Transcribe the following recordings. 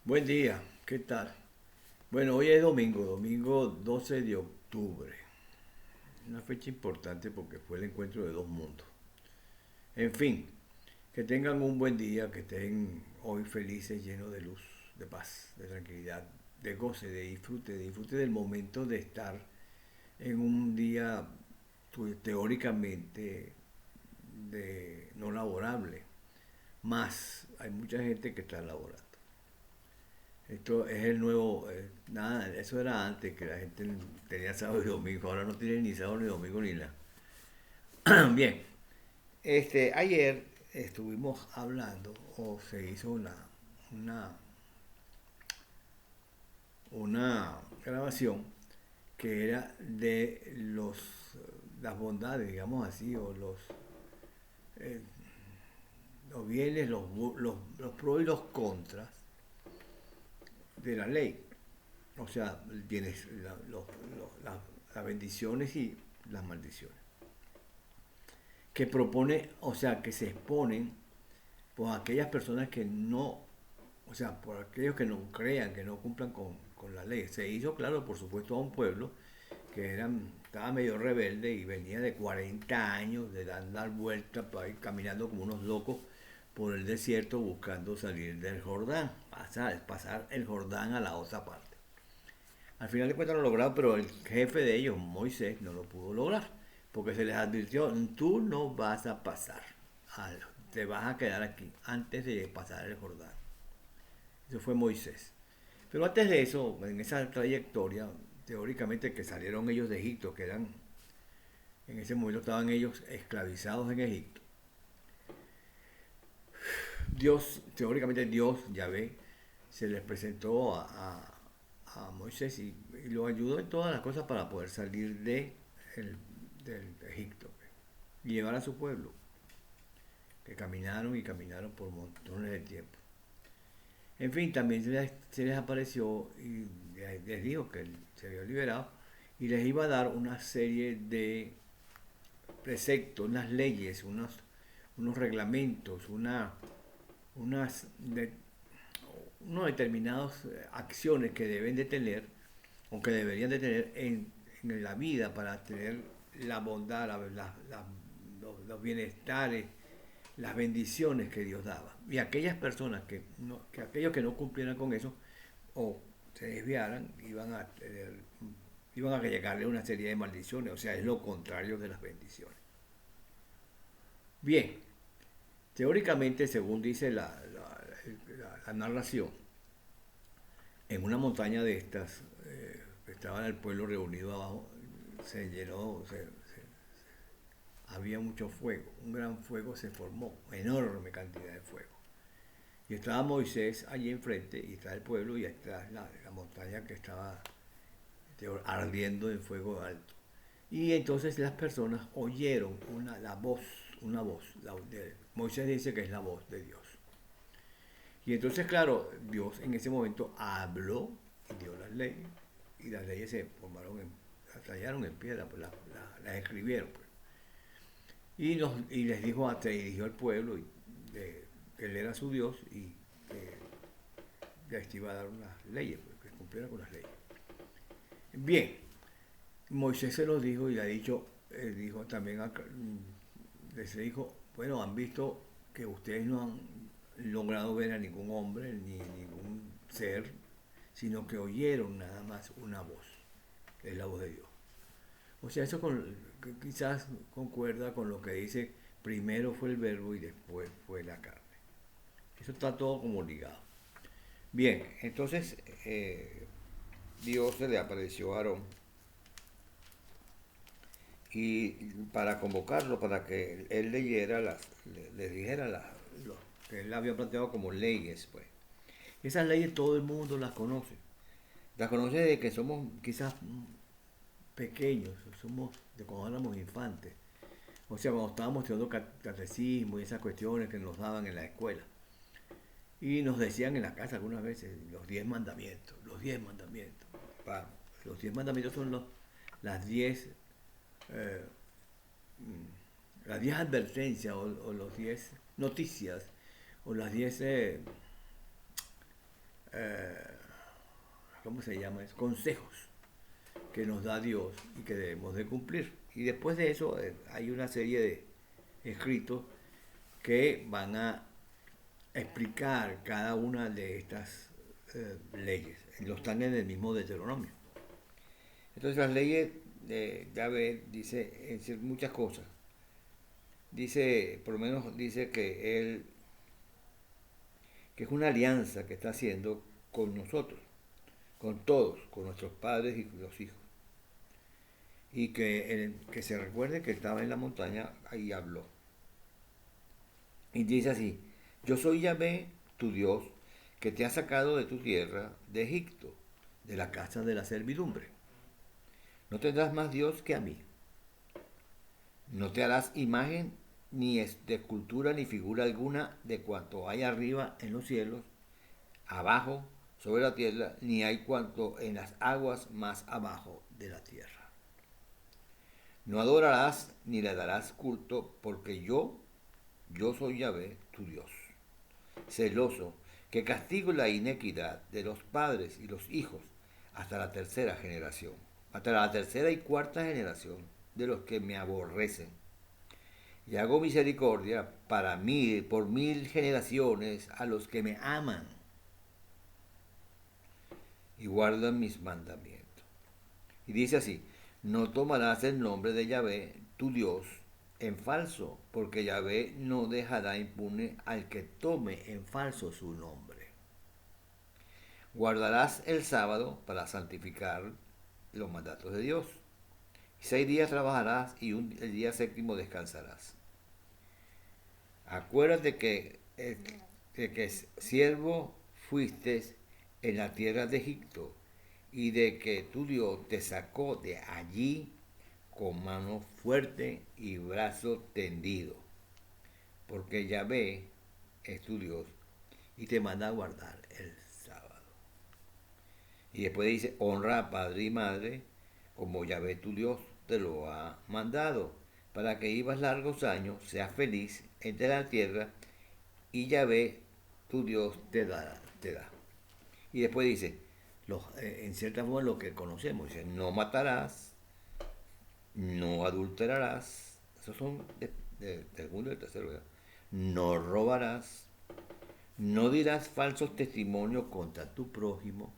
Buen día, ¿qué tal? Bueno, hoy es domingo 12 de octubre. Una fecha importante porque fue el encuentro de dos mundos. En fin, que tengan un buen día, que estén hoy felices, llenos de luz, de paz, de tranquilidad, de goce, de disfrute del momento de estar en un día teóricamente no laborable. Más, hay mucha gente que está laborando. Esto es el nuevo, nada, eso era antes que la gente tenía sábado y domingo, ahora no tiene ni sábado ni domingo ni nada. Bien, ayer estuvimos hablando o se hizo una, una grabación que era de las bondades, digamos así, o eh, los bienes, los pros y los contras de la ley. O sea, tienes las bendiciones y las maldiciones. Que propone, o sea, que se exponen por aquellas personas que no, o sea, por aquellos que no crean, que no cumplan con la ley. Se hizo, claro, por supuesto, a un pueblo que estaba medio rebelde y venía de 40 años de dar vueltas por ahí, caminando como unos locos por el desierto buscando salir del Jordán, pasar el Jordán a la otra parte. Al final de cuentas lo lograron, pero el jefe de ellos, Moisés, no lo pudo lograr, porque se les advirtió, tú no vas a pasar, te vas a quedar aquí antes de pasar el Jordán. Eso fue Moisés. Pero antes de eso, en esa trayectoria, teóricamente que salieron ellos de Egipto, que eran, en ese momento estaban ellos esclavizados en Egipto. Dios, teóricamente Dios, Yahvé, se les presentó a Moisés y lo ayudó en todas las cosas para poder salir el, del Egipto y llevar a su pueblo, que caminaron y caminaron por montones de tiempo. En fin, también se les apareció y les dijo que él se había liberado y les iba a dar una serie de preceptos, unas leyes, unos reglamentos, unas de, unos determinadas acciones que deben de tener o que deberían de tener en la vida para tener la bondad, los bienestares, las bendiciones que Dios daba. Y aquellas personas que aquellos que no cumplieran con eso o se desviaran, iban a llegarle una serie de maldiciones, o sea, es lo contrario de las bendiciones. Bien, teóricamente, según dice la narración, en una montaña de estas, estaba el pueblo reunido abajo, se llenó, había mucho fuego, un gran fuego se formó, enorme cantidad de fuego. Y estaba Moisés allí enfrente, y está el pueblo, y está la montaña que estaba ardiendo en fuego alto. Y entonces las personas oyeron una voz. Moisés dice que es la voz de Dios. Y entonces, claro, Dios en ese momento habló y dio las leyes. Y las leyes se formaron, las tallaron en piedra, pues las escribieron. Pues. Y les dijo, se dirigió al pueblo que él era su Dios y que les iba a dar unas leyes, pues, que cumpliera con las leyes. Bien, Moisés se los dijo y le ha dicho, dijo también, les dijo, bueno, han visto que ustedes no han logrado ver a ningún hombre ni ningún ser, sino que oyeron nada más una voz, que es la voz de Dios. O sea, quizás concuerda con lo que dice, primero fue el verbo y después fue la carne. Eso está todo como ligado. Bien, entonces Dios se le apareció a Aarón y para convocarlo, para que él leyera, le dijera lo que él había planteado como leyes. Pues. Esas leyes todo el mundo las conoce. Las conoce de que somos quizás pequeños, somos de cuando éramos infantes. O sea, cuando estábamos estudiando catecismo y esas cuestiones que nos daban en la escuela. Y nos decían en la casa algunas veces los 10 mandamientos, los 10 mandamientos. Vamos, los 10 mandamientos son las 10 eh, las 10 advertencias o los 10 noticias o las 10 eh, ¿cómo se llama? Consejos que nos da Dios y que debemos de cumplir. Y después de eso hay una serie de escritos que van a explicar cada una de estas leyes. Los están en el mismo Deuteronomio. Entonces las leyes de Yahvé dice muchas cosas. Dice, por lo menos dice que él, que es una alianza que está haciendo con nosotros, con todos, con nuestros padres y los hijos. Y que se recuerde que estaba en la montaña, ahí habló. Y dice así: yo soy Yahvé, tu Dios, que te ha sacado de tu tierra, de Egipto, de la casa de la servidumbre. No tendrás más Dios que a mí. No te harás imagen ni de escultura ni figura alguna de cuanto hay arriba en los cielos, abajo sobre la tierra, ni hay cuanto en las aguas más abajo de la tierra. No adorarás ni le darás culto, porque yo soy Yahvé, tu Dios, celoso, que castigo la inequidad de los padres y los hijos hasta la tercera generación, hasta la tercera y cuarta generación de los que me aborrecen. Y hago misericordia para mí, por 1000 generaciones, a los que me aman y guardan mis mandamientos. Y dice así: no tomarás el nombre de Yahvé, tu Dios, en falso, porque Yahvé no dejará impune al que tome en falso su nombre. Guardarás el sábado para santificar los mandatos de Dios. 6 días trabajarás y el día séptimo descansarás. Acuérdate que siervo fuiste en la tierra de Egipto, y de que tu Dios te sacó de allí con mano fuerte y brazo tendido, porque Yahvé es tu Dios y te manda a guardar el sábado. Y después dice: honra a padre y madre, como Yahvé tu Dios te lo ha mandado, para que vivas largos años, seas feliz entre la tierra, y Yahvé tu Dios te da. Y después dice, en cierta forma lo que conocemos, dice: no matarás, no adulterarás, esos son del segundo y del tercero, ¿verdad? No robarás, no dirás falsos testimonios contra tu prójimo,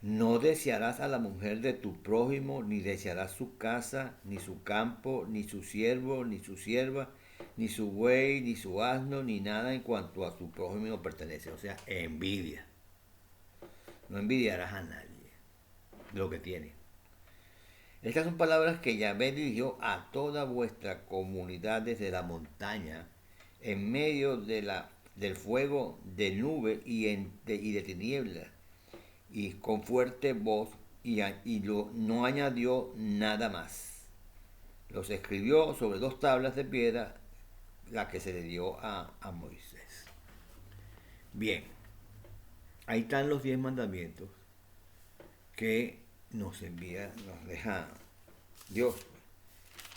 no desearás a la mujer de tu prójimo, ni desearás su casa, ni su campo, ni su siervo, ni su sierva, ni su buey, ni su asno, ni nada en cuanto a su prójimo no pertenece. O sea, envidia. No envidiarás a nadie de lo que tiene. Estas son palabras que Yahvé dirigió a toda vuestra comunidad desde la montaña, en medio del fuego de nube y de tinieblas, y con fuerte voz, no añadió nada más. Los escribió sobre 2 tablas de piedra, la que se le dio a Moisés. Bien, ahí están los 10 mandamientos que nos deja Dios.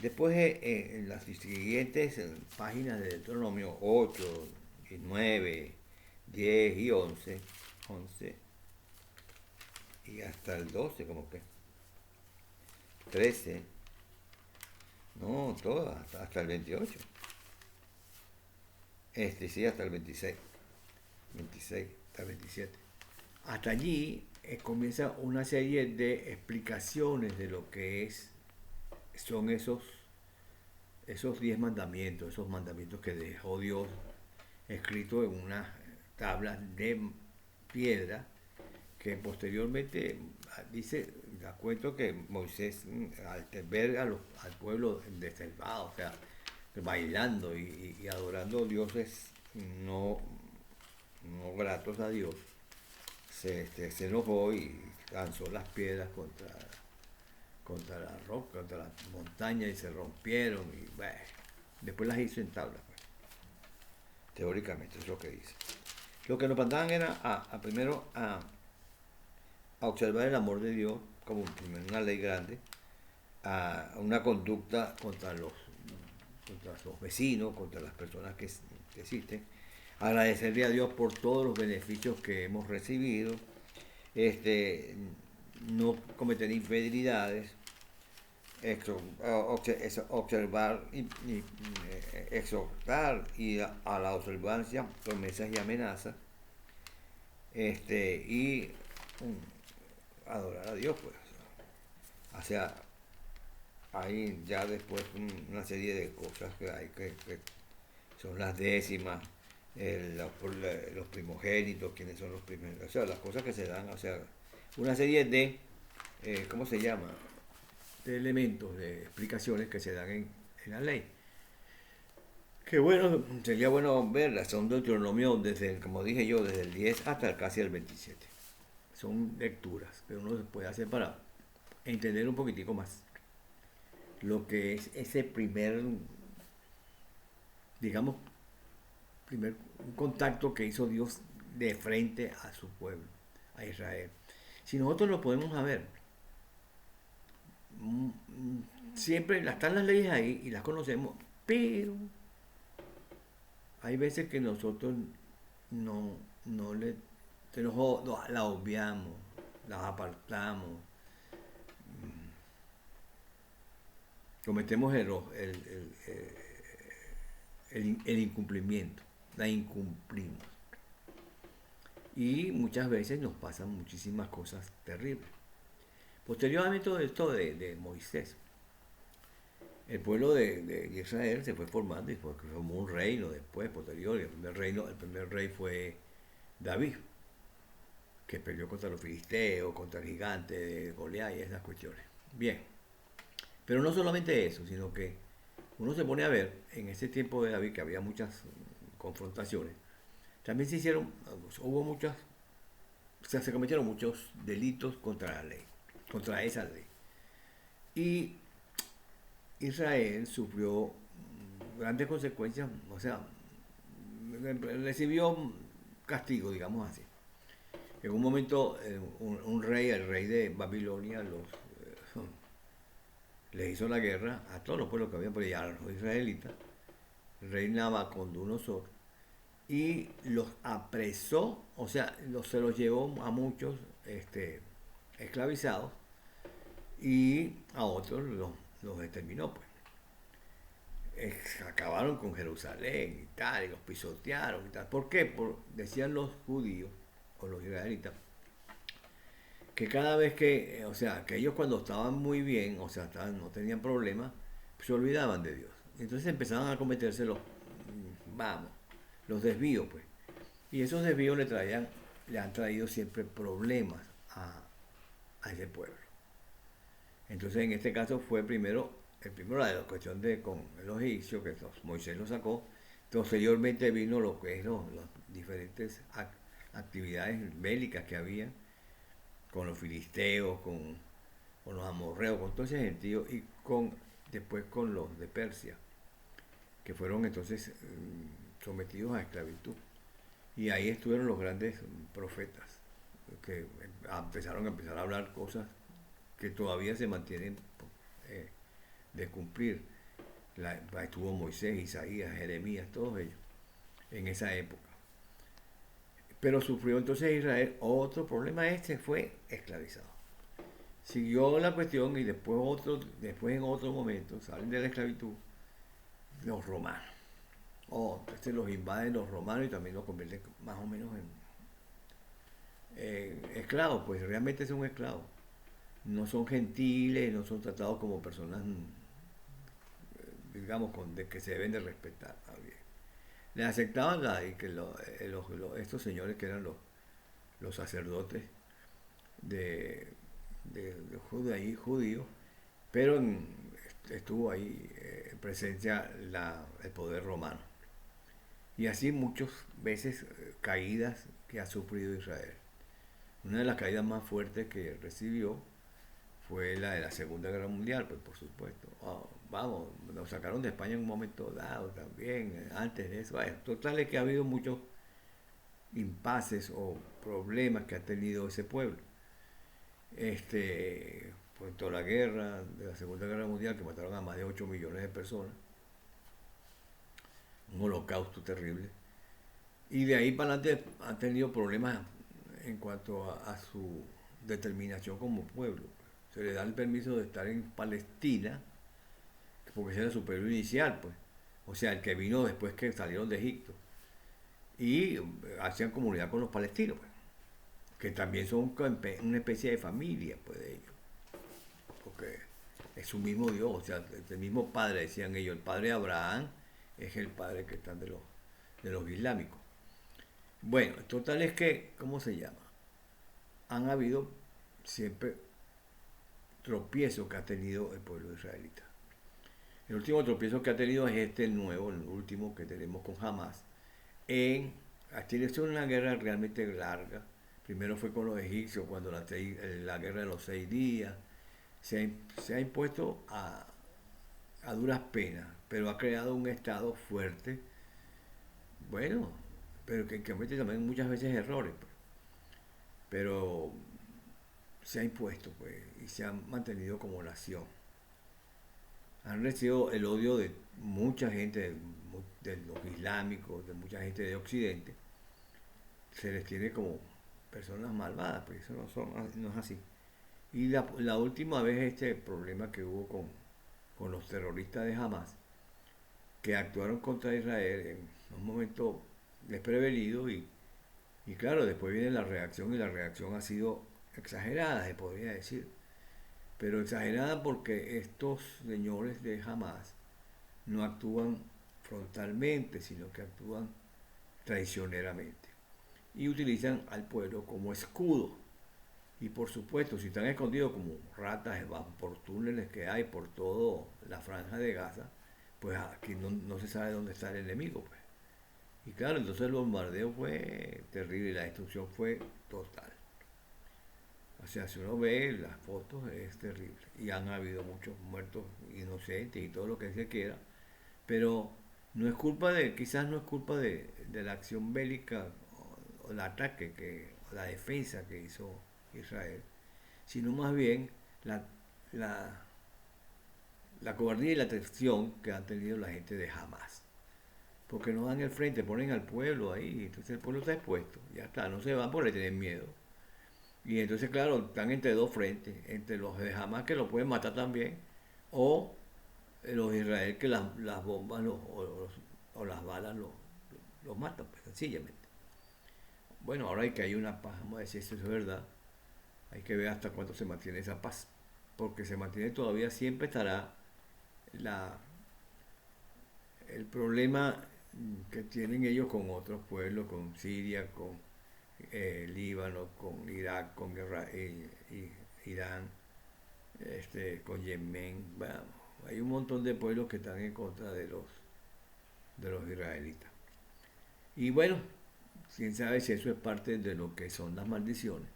Después, en las siguientes páginas de Deuteronomio 8, 9, 10 y 11 y hasta el 12, como que 13, no, todo, hasta el 28. Sí, hasta el 26 hasta el 27. Hasta allí comienza una serie de explicaciones de lo que son esos 10 mandamientos, esos mandamientos que dejó Dios escrito en unas tablas de piedra, que posteriormente da cuenta que Moisés, al ver al pueblo desterrado, o sea, bailando y adorando dioses no gratos a Dios, se enojó y lanzó las piedras contra la roca, contra la montaña, y se rompieron, y bueno, después las hizo en tablas, pues. Teóricamente es lo que dice. Lo que nos mandaban era primero a observar el amor de Dios como una ley grande, a una conducta contra los vecinos, contra las personas que existen, agradecerle a Dios por todos los beneficios que hemos recibido, este, no cometer infidelidades, observar y exhortar a la observancia, promesas y amenazas, y adorar a Dios, pues. O sea, hay ya después una serie de cosas que hay que son las décimas, los primogénitos, quienes son los primogénitos, o sea, las cosas que se dan, o sea, una serie de, ¿cómo se llama? De elementos, de explicaciones que se dan en la ley. Que bueno, sería bueno verlas, son Deuteronomio desde, como dije yo, desde el 10 hasta casi el 27. Son lecturas que uno se puede hacer para entender un poquitico más lo que es ese primer, digamos, primer contacto que hizo Dios de frente a su pueblo, a Israel. Si nosotros lo podemos saber, siempre están las leyes ahí y las conocemos, pero hay veces que nosotros no, no le, la obviamos, las apartamos, cometemos el incumplimiento, la incumplimos. Y muchas veces nos pasan muchísimas cosas terribles. Posteriormente todo esto de Moisés, el pueblo de Israel se fue formando y formó un reino después, posterior. El primer rey fue David, que peleó contra los filisteos, contra el gigante de Goliat y esas cuestiones. Bien, pero no solamente eso, sino que uno se pone a ver, en ese tiempo de David, que había muchas confrontaciones, también hubo muchas, o sea, se cometieron muchos delitos contra la ley, contra esa ley. Y Israel sufrió grandes consecuencias, o sea, recibió castigo, digamos así. En un momento, un rey, el rey de Babilonia, les hizo la guerra a todos los pueblos que habían por allá, a los israelitas. Reinaba Nabucodonosor y los apresó, o sea, se los llevó a muchos esclavizados y a otros los exterminó, pues. Acabaron con Jerusalén y tal, y los pisotearon y tal. ¿Por qué? Decían los judíos o los israelitas que cada vez que, o sea, que ellos cuando estaban muy bien, o sea, no tenían problemas, se olvidaban de Dios. Entonces empezaban a cometerse los desvíos, pues. Y esos desvíos le han traído siempre problemas a ese pueblo. Entonces en este caso fue el primero la cuestión de con los egipcios, que Moisés lo sacó. Posteriormente vino lo que es las diferentes actividades bélicas que había con los filisteos, con los amorreos, con todo ese gentío, y después con los de Persia, que fueron entonces sometidos a esclavitud. Y ahí estuvieron los grandes profetas, que empezaron a hablar cosas que todavía se mantienen de cumplir. Estuvo Moisés, Isaías, Jeremías, todos ellos, en esa época. Pero sufrió entonces Israel otro problema, fue esclavizado. Siguió la cuestión y después en otro momento salen de la esclavitud los romanos. Entonces los invaden los romanos y también los convierten más o menos en esclavos, pues realmente son esclavos. No son gentiles, no son tratados como personas, digamos, de que se deben de respetar. Les aceptaban y que estos señores que eran los sacerdotes de judíos, pero estuvo ahí en presencia el poder romano. Y así muchas veces caídas que ha sufrido Israel. Una de las caídas más fuertes que recibió fue la de la Segunda Guerra Mundial, pues por supuesto. Vamos, nos sacaron de España en un momento dado también, antes de eso. Total es que ha habido muchos impases o problemas que ha tenido ese pueblo. Por toda la guerra, de la Segunda Guerra Mundial, que mataron a más de 8 millones de personas. Un holocausto terrible. Y de ahí para adelante han tenido problemas en cuanto a su determinación como pueblo. Se le da el permiso de estar en Palestina, porque ese era su periodo inicial, pues. O sea, el que vino después que salieron de Egipto. Y hacían comunidad con los palestinos, pues, que también son una especie de familia, pues, de ellos. Porque es su mismo Dios, o sea, el mismo padre, decían ellos. El padre de Abraham es el padre que están de los islámicos. Bueno, el total es que, ¿cómo se llama? Han habido siempre tropiezos que ha tenido el pueblo israelita. El último tropiezo que ha tenido es este nuevo, el último que tenemos con Hamas. Tiene sido una guerra realmente larga. Primero fue con los egipcios, cuando la guerra de los 6 días. Se ha impuesto a duras penas, pero ha creado un Estado fuerte, bueno, pero que comete también muchas veces errores, pues. Pero se ha impuesto, pues, y se ha mantenido como nación. Han recibido el odio de mucha gente, de los islámicos, de mucha gente de Occidente. Se les tiene como personas malvadas, pero eso no es así. Y la última vez este problema que hubo con los terroristas de Hamas, que actuaron contra Israel en un momento desprevenido y claro, después viene la reacción y la reacción ha sido exagerada, se podría decir. Pero exagerada porque estos señores de Hamas no actúan frontalmente, sino que actúan traicioneramente. Y utilizan al pueblo como escudo. Y por supuesto, si están escondidos como ratas por túneles que hay por toda la franja de Gaza, pues aquí no se sabe dónde está el enemigo, pues. Y claro, entonces el bombardeo fue terrible y la destrucción fue total. O sea, si uno ve las fotos es terrible. Y han habido muchos muertos inocentes y todo lo que se quiera. Pero no es culpa quizás no es culpa de la acción bélica o el ataque, o la defensa que hizo Israel, sino más bien la, la, la cobardía y la traición que han tenido la gente de Hamas. Porque no dan el frente, ponen al pueblo ahí, entonces el pueblo está expuesto, ya está, no se van porque le tienen miedo. Y entonces, claro, están entre dos frentes, entre los de Hamas que lo pueden matar también, o los de Israel que las bombas o las balas los matan, pues, sencillamente. Bueno, ahora hay que hay una paz, vamos a decir si eso es verdad, hay que ver hasta cuánto se mantiene esa paz, porque se mantiene todavía, siempre estará la, el problema que tienen ellos con otros pueblos, con Siria, con Líbano, con Irak, con Irán, con Yemen. Bueno, hay un montón de pueblos que están en contra de los israelitas. Y bueno, quién sabe si eso es parte de lo que son las maldiciones.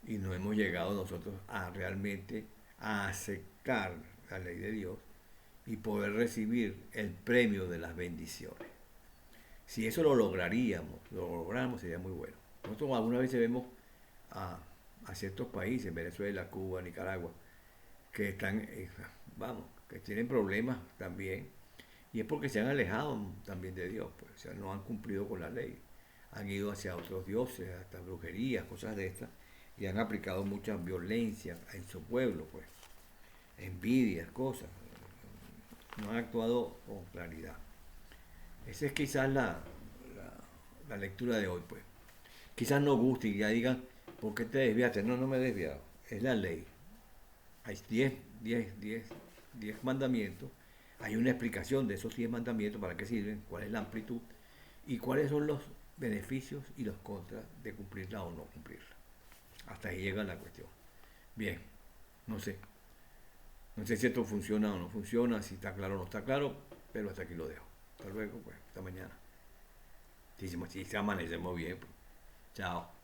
Y no hemos llegado nosotros a realmente a aceptar la ley de Dios y poder recibir el premio de las bendiciones. Si eso lo logramos, sería muy bueno. Nosotros algunas veces vemos a ciertos países, Venezuela, Cuba, Nicaragua, que están, vamos, que tienen problemas también, y es porque se han alejado también de Dios, pues, o sea, no han cumplido con la ley, han ido hacia otros dioses, hasta brujerías, cosas de estas, y han aplicado mucha violencia en su pueblo, pues, envidias, cosas, no han actuado con claridad. Esa es quizás la lectura de hoy, pues. Quizás no guste y ya digan, ¿por qué te desviaste? No, no me he desviado. Es la ley. Hay 10 mandamientos. Hay una explicación de esos 10 mandamientos, para qué sirven, cuál es la amplitud y cuáles son los beneficios y los contras de cumplirla o no cumplirla. Hasta ahí llega la cuestión. Bien, no sé. No sé si esto funciona o no funciona, si está claro o no está claro, pero hasta aquí lo dejo. Hasta luego, pues, hasta mañana. Si amanecemos bien, pues. Chao.